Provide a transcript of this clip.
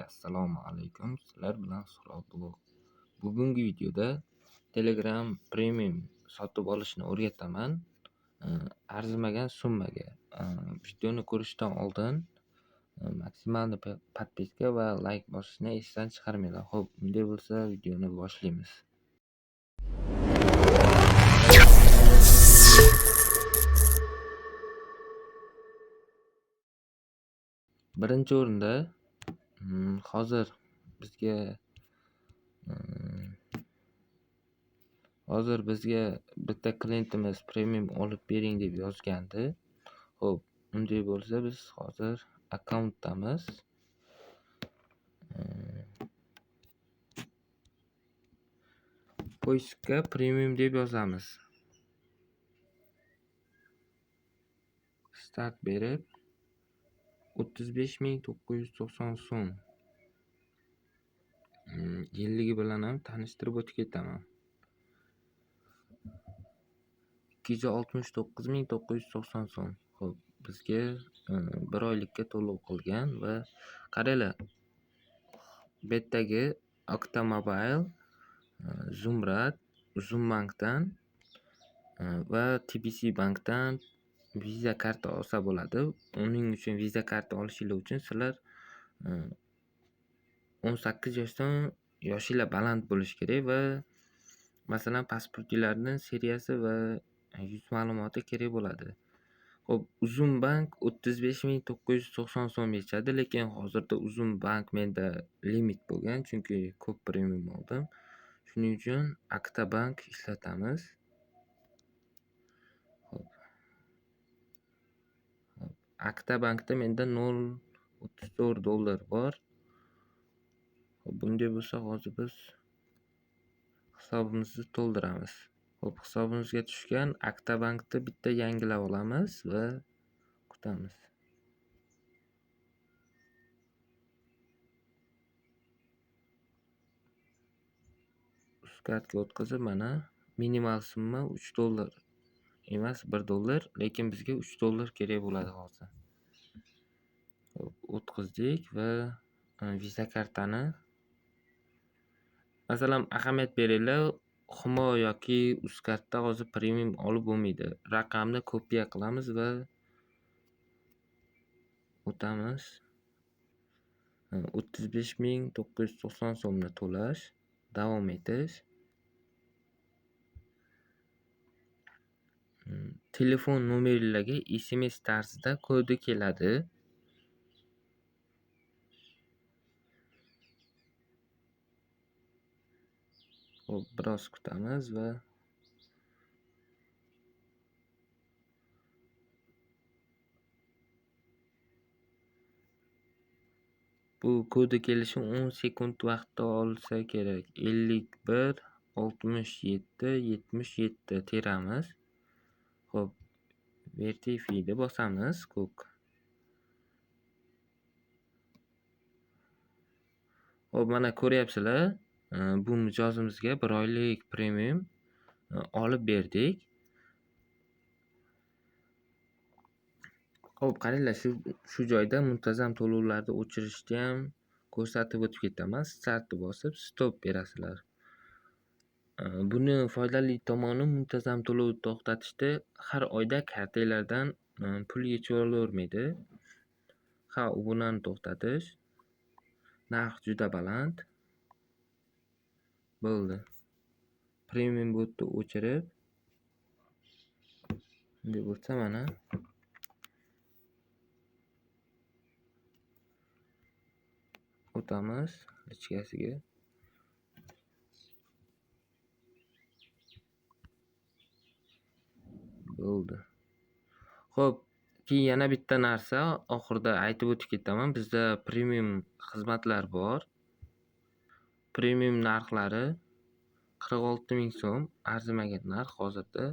Assalomu alaykum. Sizlar bilan Suhrob Blog. Bugungi videoda Telegram Premium sotib olishni o'rgataman. Arzimagan summaga. Videoni ko'rishdan oldin maksimalni podpiska va like bosishni esdan chiqarmanglar. Xo'p, unday bo'lsa videoni boshlaymiz. Birinchi o'rinda hozir bizga bitta klientimiz premium olib bering deb yozgandi. Xo'p, unday bo'lsa biz hozir akkauntdamiz. Poiskka premium deb yozamiz. Start berib 35.990 so'm. Yilligi bilan ham tanishtirib o'tib ketaman. 269.990 so'm. Xo'p, bizga 1 oylikka to'lov qilgan va qaranglar. Bu yerdagi Octomobile, Zumrad, Uzumbankdan va TBC bankdan Visa karta olsa bo'ladi. Uning uchun Visa karta olishingiz uchun sizlar 18 yoshdan yoshinglar baland bo'lish kerak va masalan pasportinglarning seriyasi va yuz ma'lumoti kerak bo'ladi. Xo'p, Uzumbank 35.990 so'm beradi, lekin hozirda Uzumbank menda limit bo'lgan, chunki ko'p premium oldim. Shuning uchun Aktabank ishlatamiz. Aktabankda menda $0.34 bor. Xo'p, bunday bo'lsa hozir biz hisobimizni to'ldiramiz. Xo'p, hisobimizga tushgan Aktabankda bitta yangilab olamiz va kutamiz. Kartga o'tkazib, mana minimal summa $3 emas, $1, lekin bizga $3 kerak bo'ladi hozir. O'tkazdik va Visa kartani masalan ahamiyat beringlar, Humo yoki Uzcardda hozir premium olib bo'lmaydi. Raqamni kopiya qilamiz va o'tamiz. 35.990 so'mni to'lash, davom etish. Telefon nomerlarga SMS tarzida kodi keladi. Xo'p, biroz kutamiz va bu kodi kelishi 10 sekund vaqtda olsa kerak. 51 67 77 teramiz. Xo'p, verify bosamiz. Xo'p, mana ko'ryapsizlar, bu mijozimizga 1 oylik premium olib berdik. Xo'p, qaranglar, shu joyda muntazam to'lovlarni o'chirishni ham ko'rsatib o'tib ketaman. Startni bosib stop berasizlar. Buni foydali tomoni muntazam to'lovni to'xtatishda har oyda kartalardan pul yechib olavermaydi. Obunani to'xtatish. Narx juda baland. Bo'ldi. Premium botni o'chirib, bunday bo'lsa mana o'tamiz ichkasiga. Bo'ldi. Xo'p, keyin yana bitta narsa oxirida aytib o'tib ketaman. Bizda premium xizmatlar bor. Premium narxlari 46.000 so'm, arzimagan narx hozirda.